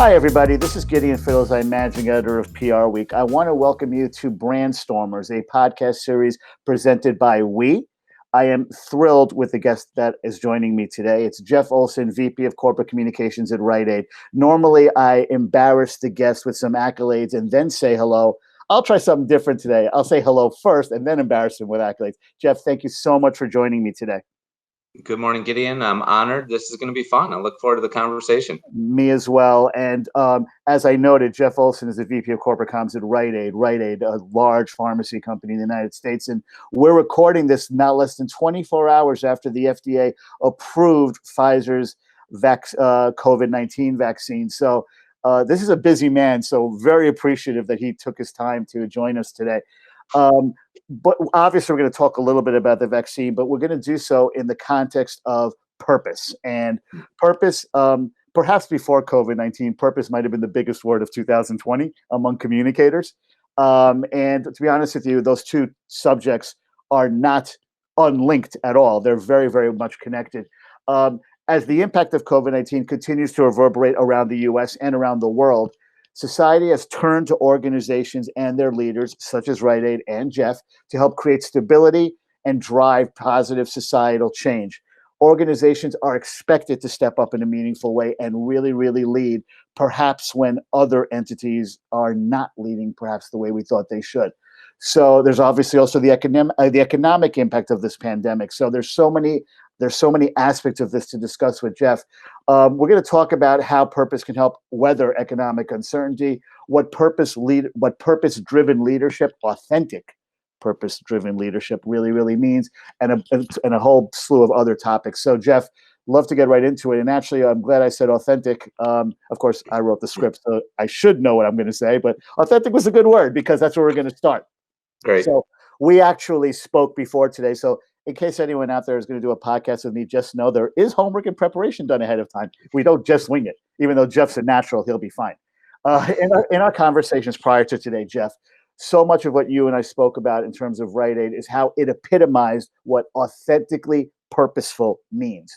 Hi, everybody. This is Gideon Fiddles. I'm managing editor of PR Week. I want to welcome you to Brandstormers, a podcast series presented by We. I am thrilled with the guest that is joining me today. It's Jeff Olson, VP of Corporate Communications at Rite. Normally, I embarrass the guest with some accolades and then say hello. I'll try something different today. I'll say hello first and then embarrass him with accolades. Jeff, thank you so much for joining me today. Good morning, Gideon. I'm honored. This is going to be fun. I look forward to the conversation. Me as well. And as I noted, Jeff Olson is the VP of Corporate Comms at Rite, a large pharmacy company in the United States. And we're recording this not less than 24 hours after the FDA approved Pfizer's COVID-19 vaccine. So this is a busy man. So very appreciative that he took his time to join us today. But obviously, we're going to talk a little bit about the vaccine, but we're going to do so in the context of purpose. And purpose, perhaps before COVID-19, purpose might have been the biggest word of 2020 among communicators. And to be honest with you, those two subjects are not unlinked at all. They're very, very much connected. As the impact of COVID-19 continues to reverberate around the U.S. and around the world, society has turned to organizations and their leaders, such as Rite and Jeff, to help create stability and drive positive societal change. Organizations are expected to step up in a meaningful way and really, really lead, perhaps when other entities are not leading perhaps the way we thought they should. So there's obviously also the economic impact of this pandemic. So there's so many aspects of this to discuss with Jeff. We're going to talk about how purpose can help weather economic uncertainty, what purpose-driven leadership, authentic purpose-driven leadership really, really means, and a whole slew of other topics. So Jeff, love to get right into it. And actually, I'm glad I said authentic. Of course, I wrote the script, so I should know what I'm going to say, but authentic was a good word because that's where we're going to start. Great. So we actually spoke before today. So in case anyone out there is going to do a podcast with me, just know there is homework and preparation done ahead of time. We don't just wing it. Even though Jeff's a natural, he'll be fine. In our conversations prior to today, Jeff, so much of what you and I spoke about in terms of Rite is how it epitomized what authentically purposeful means.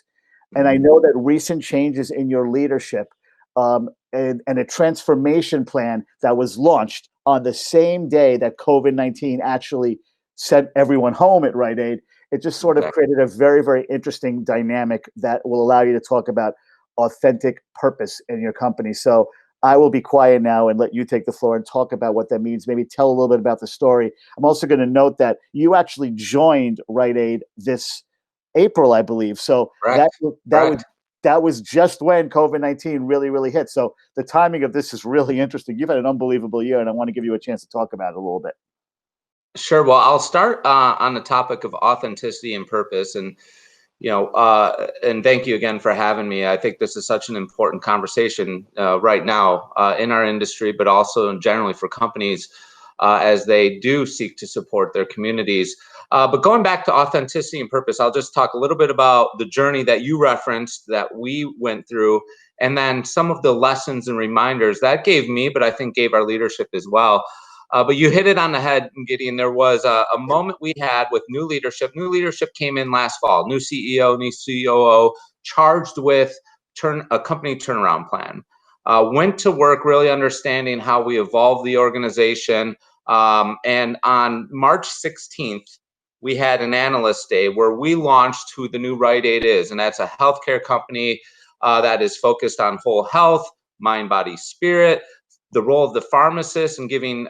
And I know that recent changes in your leadership and a transformation plan that was launched on the same day that COVID-19 actually sent everyone home at Rite Aid, it just sort of created a very, very interesting dynamic that will allow you to talk about authentic purpose in your company. So I will be quiet now and let you take the floor and talk about what that means. Maybe tell a little bit about the story. I'm also going to note that you actually joined Rite Aid this April, I believe. So that was just when COVID-19 really, really hit. So the timing of this is really interesting. You've had an unbelievable year, and I want to give you a chance to talk about it a little bit. Sure. Well, I'll start on the topic of authenticity and purpose. And, and thank you again for having me. I think this is such an important conversation right now in our industry, but also generally for companies as they do seek to support their communities. But going back to authenticity and purpose, I'll just talk a little bit about the journey that you referenced that we went through, and then some of the lessons and reminders that gave me, but I think gave our leadership as well. But you hit it on the head, Gideon. There was a moment we had with new leadership. New leadership came in last fall, new CEO, new COO, charged with a company turnaround plan. Went to work really understanding how we evolve the organization. And on March 16th, we had an analyst day where we launched who the new Rite Aid is. And that's a healthcare company that is focused on whole health, mind, body, spirit, the role of the pharmacist and giving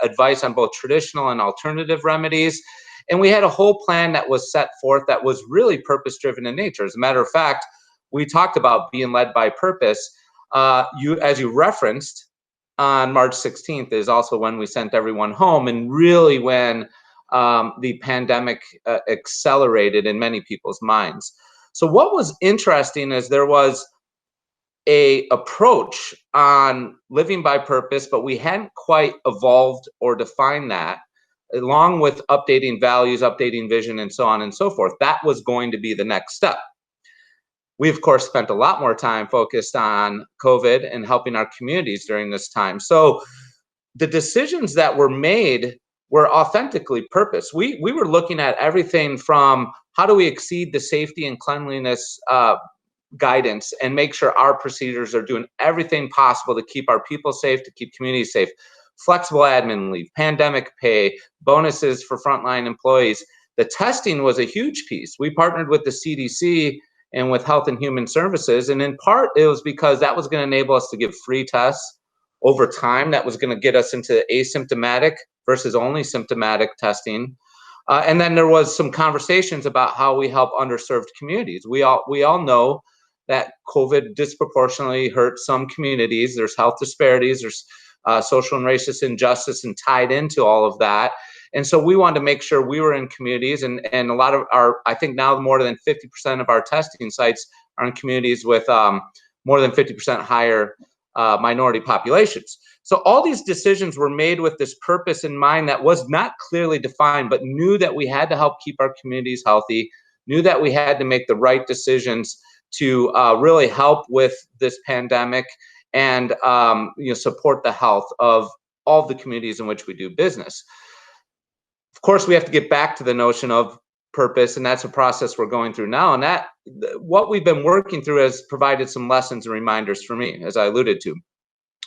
advice on both traditional and alternative remedies. And we had a whole plan that was set forth that was really purpose-driven in nature. As a matter of fact, we talked about being led by purpose. As you referenced, on March 16th is also when we sent everyone home, and really when the pandemic accelerated in many people's minds. So what was interesting is there was a approach on living by purpose, but we hadn't quite evolved or defined that, along with updating values, updating vision, and so on and so forth. That was going to be the next step. We, of course, spent a lot more time focused on COVID and helping our communities during this time. So the decisions that were made were authentically purpose. We were looking at everything from how do we exceed the safety and cleanliness guidance and make sure our procedures are doing everything possible to keep our people safe, to keep communities safe. Flexible admin leave, pandemic pay, bonuses for frontline employees. The testing was a huge piece. We partnered with the CDC and with Health and Human Services, and in part it was because that was going to enable us to give free tests over time. That was going to get us into asymptomatic versus only symptomatic testing. And then there was some conversations about how we help underserved communities. We all know that COVID disproportionately hurt some communities. There's health disparities, there's social and racist injustice, and tied into all of that. And so we wanted to make sure we were in communities, and a lot of our, I think now more than 50% of our testing sites are in communities with more than 50% higher minority populations. So all these decisions were made with this purpose in mind that was not clearly defined, but knew that we had to help keep our communities healthy, knew that we had to make the right decisions to really help with this pandemic and support the health of all the communities in which we do business. Of course, we have to get back to the notion of purpose, and that's a process we're going through now. And that what we've been working through has provided some lessons and reminders for me, as I alluded to.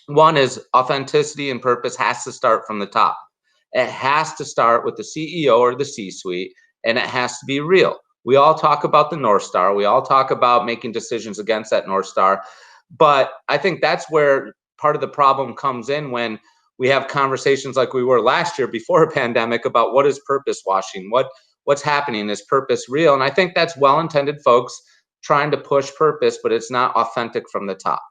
One is authenticity and purpose has to start from the top. It has to start with the CEO or the C-suite, and it has to be real. We all talk about the North Star. We all talk about making decisions against that North Star. But I think that's where part of the problem comes in when we have conversations like we were last year before a pandemic about what is purpose washing, what's happening, is purpose real? And I think that's well-intended folks trying to push purpose, but it's not authentic from the top.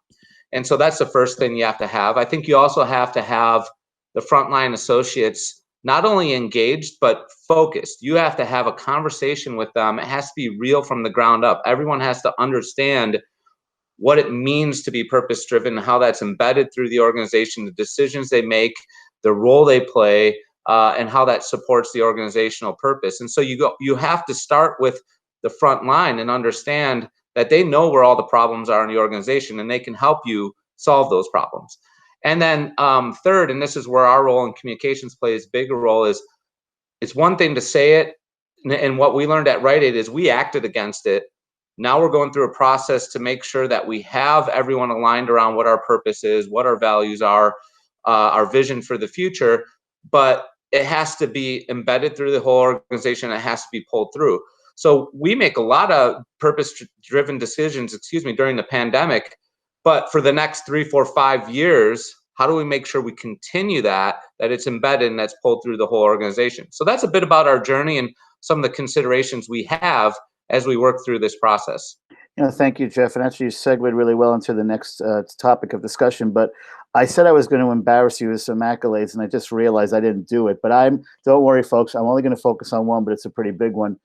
And so that's the first thing you have to have. I think you also have to have the frontline associates not only engaged, but focused. You have to have a conversation with them. It has to be real from the ground up. Everyone has to understand what it means to be purpose-driven, how that's embedded through the organization, the decisions they make, the role they play, and how that supports the organizational purpose. And so you have to start with the front line and understand that they know where all the problems are in the organization, and they can help you solve those problems. And then third, and this is where our role in communications plays a bigger role, is it's one thing to say it, and what we learned at Rite Aid is we acted against it. Now we're going through a process to make sure that we have everyone aligned around what our purpose is, what our values are, our vision for the future, but it has to be embedded through the whole organization. It has to be pulled through. So we make a lot of purpose-driven decisions, during the pandemic, but for the next 3, 4, 5 years, how do we make sure we continue that it's embedded and that's pulled through the whole organization? So that's a bit about our journey and some of the considerations we have as we work through this process. Thank you, Jeff. And actually, you segued really well into the next topic of discussion. But I said I was going to embarrass you with some accolades, and I just realized I didn't do it. But don't worry, folks. I'm only going to focus on one, but it's a pretty big one.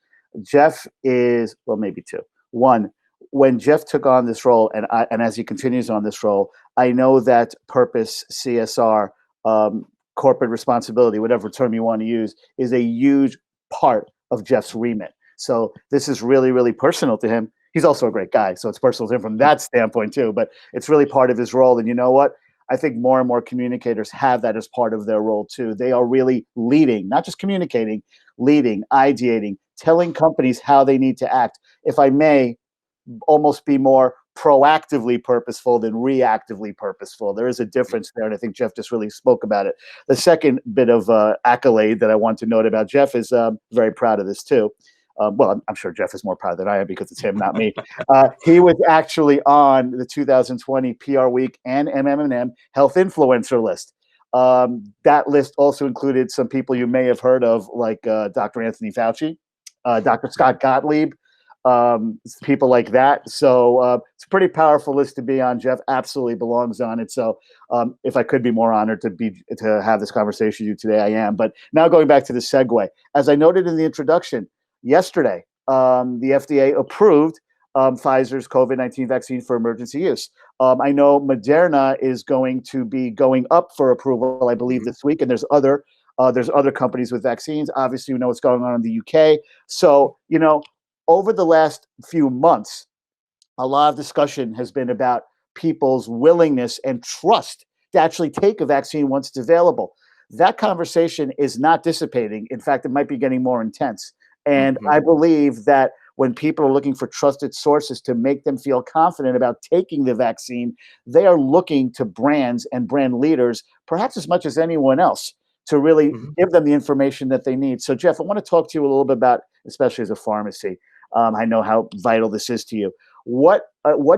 Jeff is, well, maybe two. One, when Jeff took on this role, and as he continues on this role, I know that purpose, CSR, corporate responsibility, whatever term you want to use, is a huge part of Jeff's remit. So this is really, really personal to him. He's also a great guy, so it's personal to him from that standpoint too, but it's really part of his role. And you know what? I think more and more communicators have that as part of their role too. They are really leading, not just communicating, leading, ideating, telling companies how they need to act. If I may, almost be more proactively purposeful than reactively purposeful. There is a difference there, and I think Jeff just really spoke about it. The second bit of accolade that I want to note about Jeff is very proud of this too. Well, I'm sure Jeff is more proud than I am because it's him, not me. He was actually on the 2020 PR Week and MMM Health Influencer list. That list also included some people you may have heard of, like Dr. Anthony Fauci, Dr. Scott Gottlieb, people like that. So it's a pretty powerful list to be on. Jeff absolutely belongs on it. So if I could be more honored to have this conversation with you today, I am. But now going back to the segue, as I noted in the introduction, yesterday, the FDA approved Pfizer's COVID-19 vaccine for emergency use. I know Moderna is going to be going up for approval, I believe, this week, and there's other companies with vaccines. Obviously, we know what's going on in the UK. So, over the last few months, a lot of discussion has been about people's willingness and trust to actually take a vaccine once it's available. That conversation is not dissipating. In fact, it might be getting more intense. And I believe that when people are looking for trusted sources to make them feel confident about taking the vaccine, they are looking to brands and brand leaders, perhaps as much as anyone else, to really Mhm. give them the information that they need. So, Jeff, I want to talk to you a little bit about, especially as a pharmacy. I know how vital this is to you. What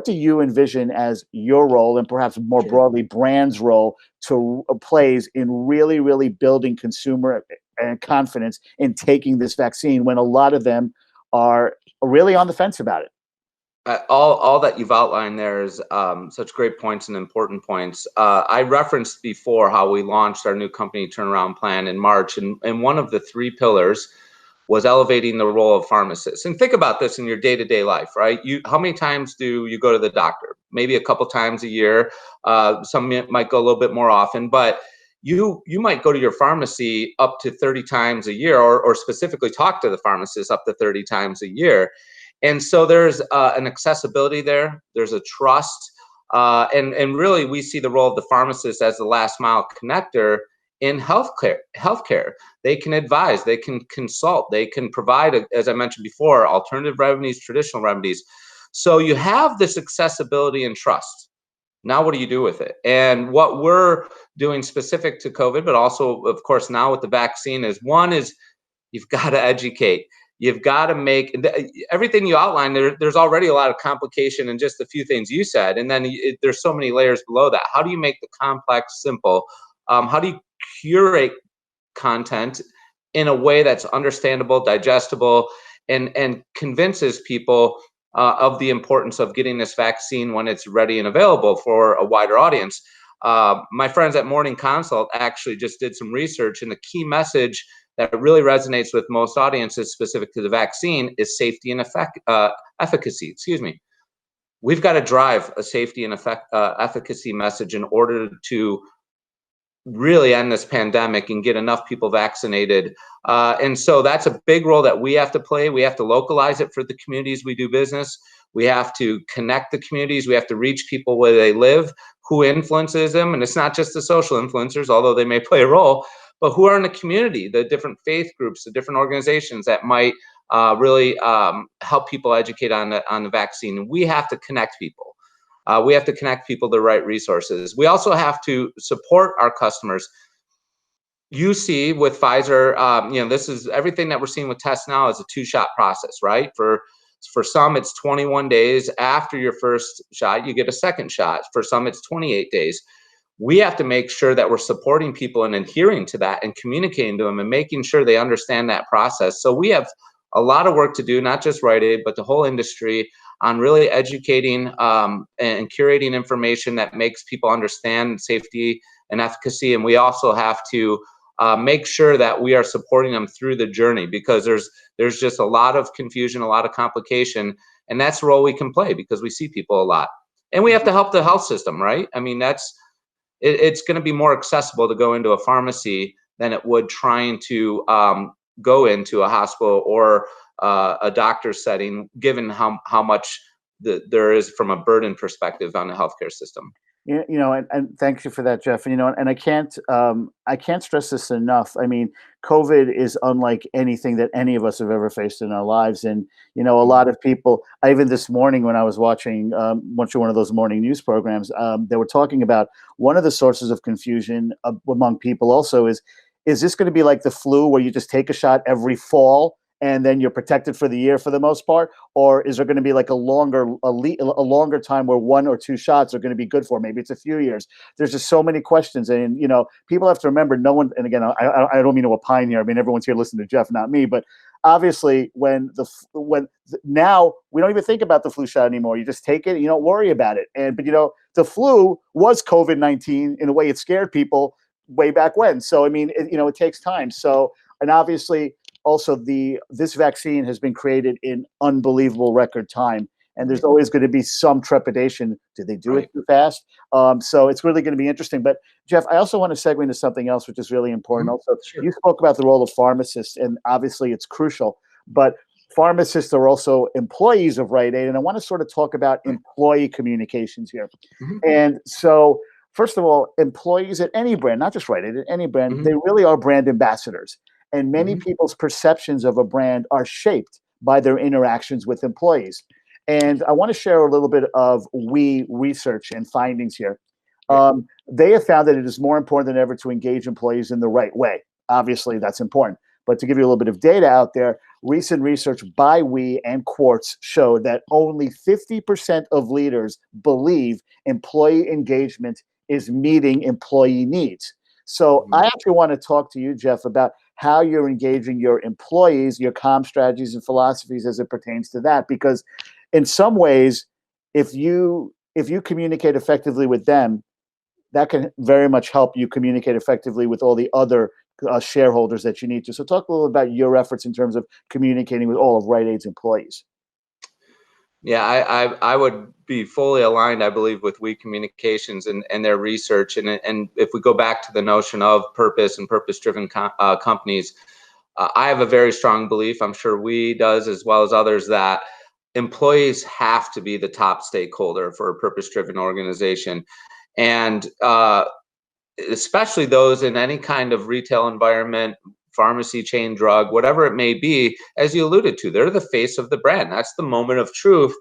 do you envision as your role, and perhaps more Sure. broadly, brands' role to plays in really, really building consumer confidence in taking this vaccine when a lot of them are really on the fence about it? All that you've outlined there is such great points and important points. I referenced before how we launched our new company turnaround plan in March, and one of the three pillars was elevating the role of pharmacists. And think about this in your day-to-day life, right? How many times do you go to the doctor? Maybe a couple times a year. Some might go a little bit more often, but you might go to your pharmacy up to 30 times a year, or specifically talk to the pharmacist up to 30 times a year. And so there's an accessibility there. There's a trust, and really we see the role of the pharmacist as the last mile connector in healthcare. They can advise, they can consult, they can provide, as I mentioned before, alternative remedies, traditional remedies. So you have this accessibility and trust. Now, what do you do with it? And what we're doing specific to COVID, but also, of course, now with the vaccine is you've got to educate. You've got to make everything you outlined. There's already a lot of complication in just a few things you said, and then there's so many layers below that. How do you make the complex simple? How do you curate content in a way that's understandable, digestible, and convinces people of the importance of getting this vaccine when it's ready and available for a wider audience? My friends at Morning Consult actually just did some research, and the key message that really resonates with most audiences specific to the vaccine is safety and efficacy. Excuse me. We've got to drive a safety and efficacy message in order to really end this pandemic and get enough people vaccinated. And so that's a big role that we have to play. We have to localize it for the communities we do business. We have to connect the communities. We have to reach people where they live, who influences them. And it's not just the social influencers, although they may play a role, but who are in the community, the different faith groups, the different organizations that might really help people educate on the vaccine. We have to connect people. We have to connect people to the right resources. We also have to support our customers. You see with Pfizer, this is everything that we're seeing with tests now is a two-shot process, right? For some, it's 21 days after your first shot, you get a second shot. For some, it's 28 days. We have to make sure that we're supporting people and adhering to that and communicating to them and making sure they understand that process. So we have a lot of work to do, not just Rite Aid, but the whole industry, on really educating and curating information that makes people understand safety and efficacy. And we also have to make sure that we are supporting them through the journey, because there's just a lot of confusion, a lot of complication, and that's the role we can play because we see people a lot. And we have to help the health system, right? I mean, it's going to be more accessible to go into a pharmacy than it would trying to go into a hospital or a doctor's setting, given how much there is from a burden perspective on the healthcare system. And thank you for that, Jeff. And I can't stress this enough. I mean, COVID is unlike anything that any of us have ever faced in our lives. And, a lot of people, even this morning when I was watching one of those morning news programs, they were talking about one of the sources of confusion among people also is this going to be like the flu where you just take a shot every fall and then you're protected for the year for the most part? Or is there going to be like a longer time where one or two shots are going to be good for? Maybe it's a few years. There's just so many questions. And, people have to remember no one, and again, I don't mean to opine here. I mean, everyone's here listening to Jeff, not me, but obviously now we don't even think about the flu shot anymore. You just take it, you don't worry about it. But the flu was COVID-19 in a way. It scared people way back when. So, I mean, it takes time. So, and obviously, also, this vaccine has been created in unbelievable record time, and there's always going to be some trepidation. Did they do it too fast? So it's really going to be interesting. But Jeff, I also want to segue into something else, which is really important. Also, Sure. You spoke about the role of pharmacists, and obviously it's crucial. But pharmacists are also employees of Rite Aid, and I want to sort of talk about employee communications here. And so, first of all, employees at any brand, not just Rite Aid, at any brand, they really are brand ambassadors. And many people's perceptions of a brand are shaped by their interactions with employees. And I want to share a little bit of we research and findings here. They have found that it is more important than ever to engage employees in the right way. Obviously, that's important. But to give you a little bit of data out there, recent research by We and Quartz showed that only 50% of leaders believe employee engagement is meeting employee needs. So I actually want to talk to you, Jeff, about how you're engaging your employees, your comm strategies and philosophies as it pertains to that. Because in some ways, if you communicate effectively with them, that can very much help you communicate effectively with all the other shareholders that you need to. So talk a little about your efforts in terms of communicating with all of Rite Aid's employees. Yeah, I would be fully aligned, I believe, with We Communications and their research. And if we go back to the notion of purpose and purpose-driven companies, I have a very strong belief, I'm sure We does as well as others, that employees have to be the top stakeholder for a purpose-driven organization. And especially those in any kind of retail environment, pharmacy chain, drug, whatever it may be, as you alluded to, they're the face of the brand. That's the moment of truth,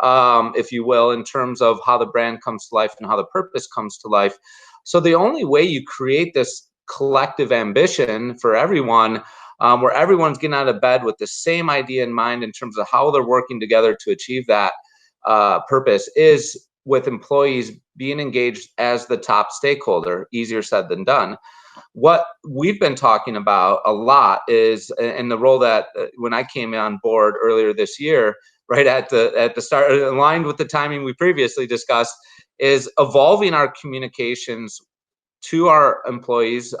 if you will, in terms of how the brand comes to life and how the purpose comes to life. So the only way you create this collective ambition for everyone, where everyone's getting out of bed with the same idea in mind in terms of how they're working together to achieve that purpose, is with employees being engaged as the top stakeholder. Easier said than done. What we've been talking about a lot is, in the role that when I came on board earlier this year, right at the start, aligned with the timing we previously discussed, is evolving our communications to our employees,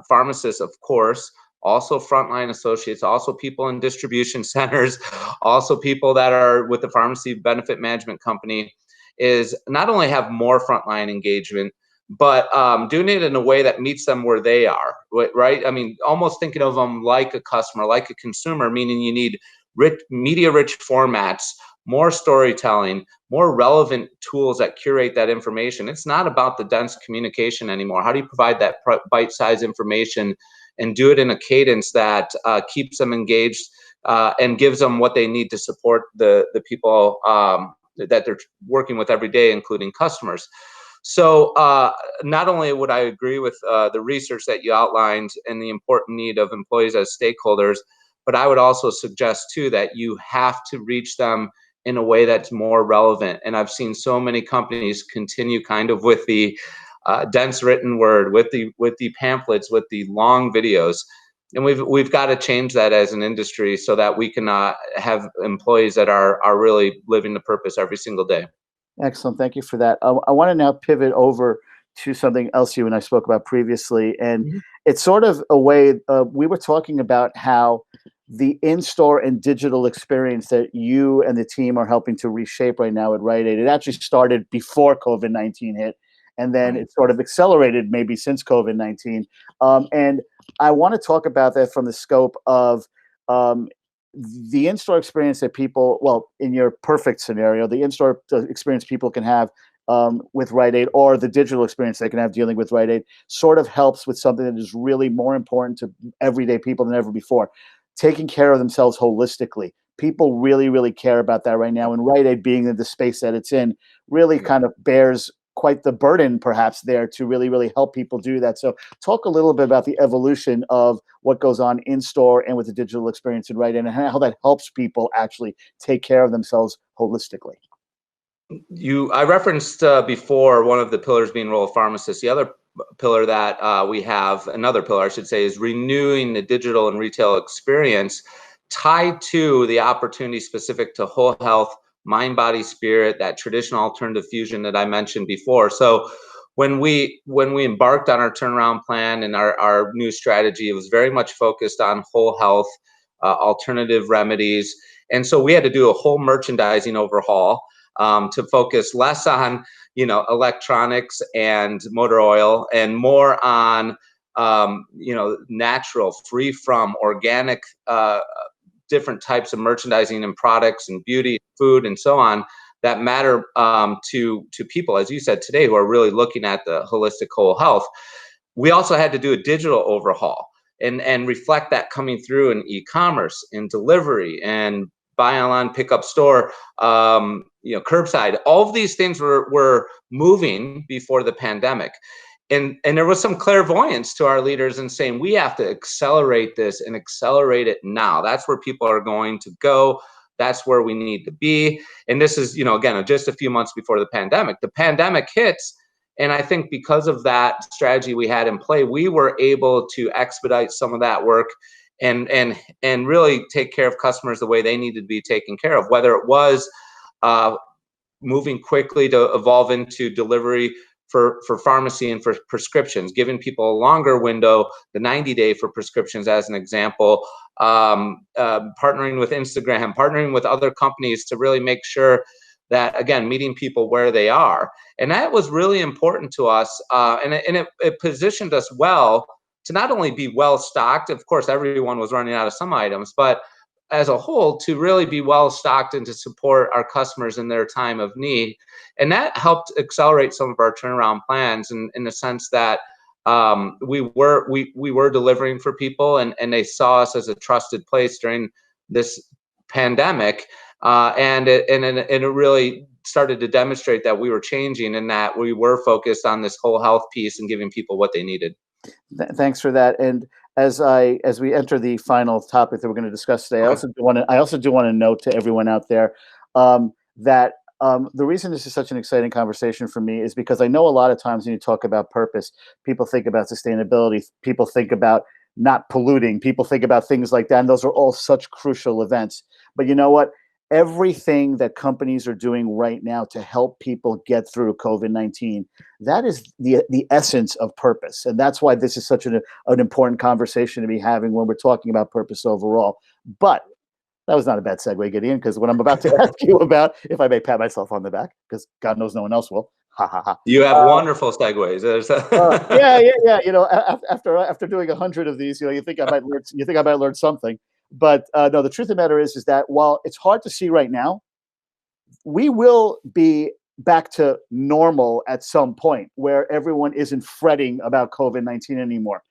pharmacists, of course, also frontline associates, also people in distribution centers, also people that are with the pharmacy benefit management company, is not only have more frontline engagement, but doing it in a way that meets them where they are, right? I mean, almost thinking of them like a customer, like a consumer, meaning you need media-rich formats, more storytelling, more relevant tools that curate that information. It's not about the dense communication anymore. How do you provide that bite-sized information and do it in a cadence that keeps them engaged and gives them what they need to support the people that they're working with every day, including customers. So not only would I agree with the research that you outlined and the important need of employees as stakeholders, but I would also suggest too that you have to reach them in a way that's more relevant. And I've seen so many companies continue kind of with the dense written word, with the pamphlets, with the long videos. And we've got to change that as an industry so that we can have employees that are really living the purpose every single day. Excellent. Thank you for that. I want to now pivot over to something else you and I spoke about previously. And it's sort of a way we were talking about how the in-store and digital experience that you and the team are helping to reshape right now at Rite Aid. It actually started before COVID-19 hit, and then it sort of accelerated maybe since COVID-19. And I want to talk about that from the scope of the in-store experience that people, well, in your perfect scenario, the in-store experience people can have with Rite Aid, or the digital experience they can have dealing with Rite Aid, sort of helps with something that is really more important to everyday people than ever before: taking care of themselves holistically. People really, really care about that right now. And Rite Aid, being in the space that it's in, really kind of bears quite the burden perhaps there to really, really help people do that. So talk a little bit about the evolution of what goes on in store and with the digital experience in Rite Aid, and how that helps people actually take care of themselves holistically. I referenced before one of the pillars being role of pharmacists. The other pillar that we have, another pillar I should say, is renewing the digital and retail experience, tied to the opportunity specific to whole health, mind, body, spirit, that traditional alternative fusion that I mentioned before. So when we embarked on our turnaround plan and our new strategy, it was very much focused on whole health, alternative remedies. And so we had to do a whole merchandising overhaul to focus less on, electronics and motor oil, and more on, natural, free from, organic, different types of merchandising and products and beauty, food, and so on, that matter to people, as you said today, who are really looking at the holistic whole health. We also had to do a digital overhaul and reflect that coming through in e-commerce, in delivery, and buy online, pick up store, curbside. All of these things were moving before the pandemic. And there was some clairvoyance to our leaders in saying, we have to accelerate this and accelerate it now. That's where people are going to go. That's where we need to be. And this is, again, just a few months before the pandemic. The pandemic hits. And I think because of that strategy we had in play, we were able to expedite some of that work and really take care of customers the way they needed to be taken care of, whether it was moving quickly to evolve into delivery for pharmacy and for prescriptions, giving people a longer window, the 90-day for prescriptions as an example, partnering with Instagram, partnering with other companies to really make sure that, again, meeting people where they are. And that was really important to us. And it positioned us well to not only be well stocked, of course, everyone was running out of some items, but as a whole, to really be well stocked and to support our customers in their time of need. And that helped accelerate some of our turnaround plans in the sense that we were delivering for people, and they saw us as a trusted place during this pandemic. And it really started to demonstrate that we were changing and that we were focused on this whole health piece and giving people what they needed. Thanks for that. And as we enter the final topic that we're going to discuss today, I also do want to note to everyone out there that the reason this is such an exciting conversation for me is because I know a lot of times when you talk about purpose, people think about sustainability, people think about not polluting, people think about things like that, and those are all such crucial events. But you know what? Everything that companies are doing right now to help people get through COVID-19, that is the essence of purpose. And that's why this is such an important conversation to be having when we're talking about purpose overall. But that was not a bad segue, Gideon, because what I'm about to ask you about, if I may pat myself on the back, because God knows no one else will. Ha ha ha. You have wonderful segues. Yeah. After doing 100 of these, you think I might learn something. But no, the truth of the matter is that while it's hard to see right now, we will be back to normal at some point where everyone isn't fretting about COVID-19 anymore.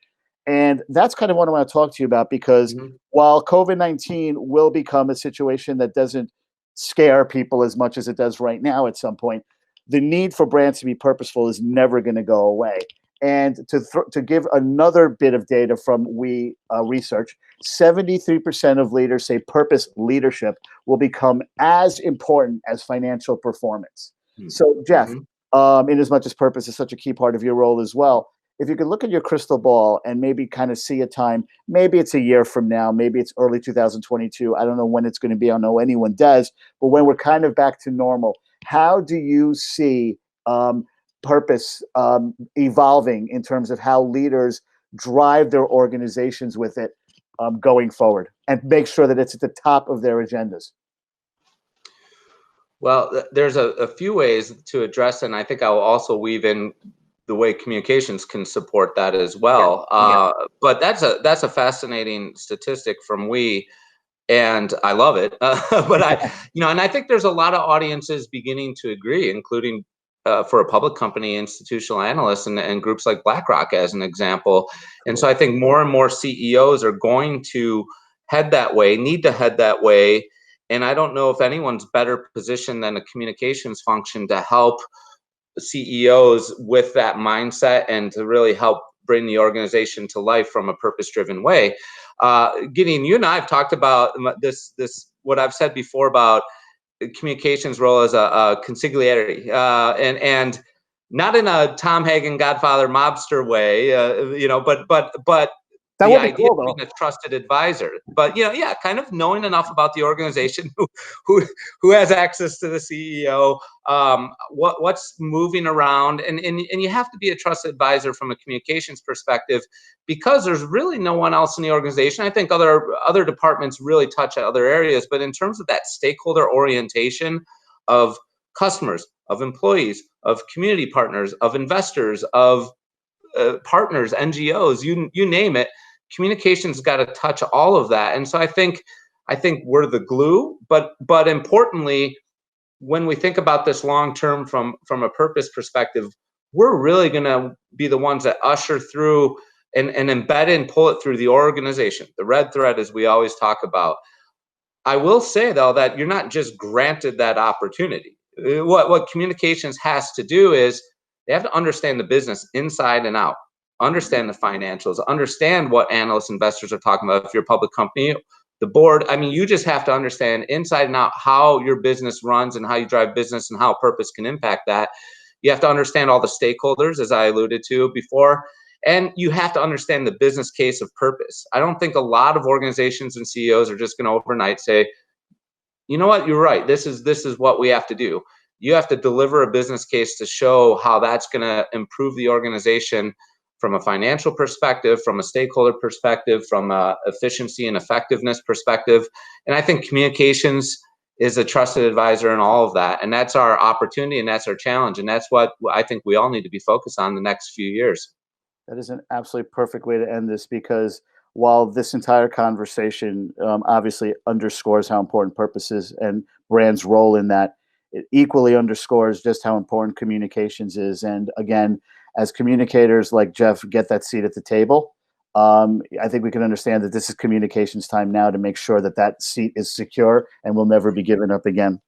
And that's kind of what I want to talk to you about, because while COVID-19 will become a situation that doesn't scare people as much as it does right now at some point, the need for brands to be purposeful is never going to go away. And to give another bit of data from research, 73% of leaders say purpose leadership will become as important as financial performance. So, Jeff, in as much as purpose is such a key part of your role as well, if you could look at your crystal ball and maybe kind of see a time, maybe it's a year from now, maybe it's early 2022. I don't know when it's going to be. I don't know anyone does, but when we're kind of back to normal, how do you see purpose evolving in terms of how leaders drive their organizations with it going forward and make sure that it's at the top of their agendas? Well, there's a few ways to address it, and I think I'll also weave in the way communications can support that as well. But that's a fascinating statistic from and I love it. But and I think there's a lot of audiences beginning to agree, including for a public company, institutional analysts, and groups like BlackRock as an example. And so I think more and more CEOs are going to head that way, need to head that way. And I don't know if anyone's better positioned than a communications function to help CEOs with that mindset and to really help bring the organization to life from a purpose-driven way. Gideon, you and I have talked about this what I've said before about communications role as a consigliere, and not in a Tom Hagen Godfather mobster way, but that the would be idea cool, of being a trusted advisor. But kind of knowing enough about the organization, who has access to the CEO, what's moving around, and you have to be a trusted advisor from a communications perspective, because there's really no one else in the organization. I think other departments really touch at other areas, but in terms of that stakeholder orientation of customers, of employees, of community partners, of investors, of partners, NGOs, you name it, communications got to touch all of that. And so I think we're the glue, but importantly, when we think about this long term from a purpose perspective, we're really going to be the ones that usher through and embed and pull it through the organization, the red thread, as we always talk about. I will say, though, that you're not just granted that opportunity. What communications has to do is they have to understand the business inside and out, understand the financials, understand what analysts, investors are talking about. If you're a public company, the board, I mean, you just have to understand inside and out how your business runs and how you drive business and how purpose can impact that. You have to understand all the stakeholders, as I alluded to before, and you have to understand the business case of purpose. I don't think a lot of organizations and CEOs are just going to overnight say, you know what, you're right. This is what we have to do. You have to deliver a business case to show how that's going to improve the organization from a financial perspective, from a stakeholder perspective, from a efficiency and effectiveness perspective. And I think communications is a trusted advisor in all of that. And that's our opportunity and that's our challenge. And that's what I think we all need to be focused on the next few years. That is an absolutely perfect way to end this, because while this entire conversation obviously underscores how important purpose is and brand's role in that, it equally underscores just how important communications is. And again, as communicators like Jeff get that seat at the table, I think we can understand that this is communications time now to make sure that that seat is secure and will never be given up again.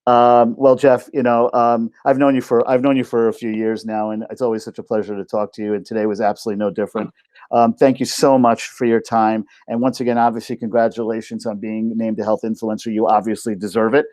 Well, Jeff, I've known you for a few years now, and it's always such a pleasure to talk to you. And today was absolutely no different. Thank you so much for your time. And once again, obviously, congratulations on being named a health influencer. You obviously deserve it.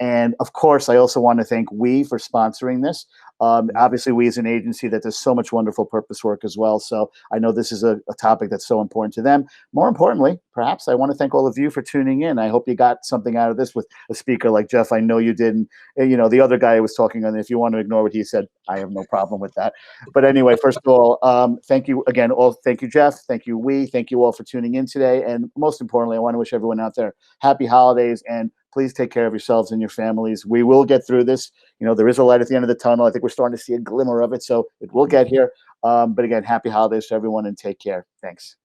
And of course, I also want to thank We for sponsoring this. Obviously, We as an agency that does so much wonderful purpose work as well. So I know this is a topic that's so important to them. More importantly, perhaps I want to thank all of you for tuning in. I hope you got something out of this with a speaker like Jeff. I know you didn't. The other guy I was talking on, if you want to ignore what he said, I have no problem with that. But anyway, first of all, thank you again. Thank you, Jeff. Thank you, We. Thank you all for tuning in today. And most importantly, I want to wish everyone out there happy holidays, and please take care of yourselves and your families. We will get through this. There is a light at the end of the tunnel. I think we're starting to see a glimmer of it, so it will get here. But again, happy holidays to everyone and take care. Thanks.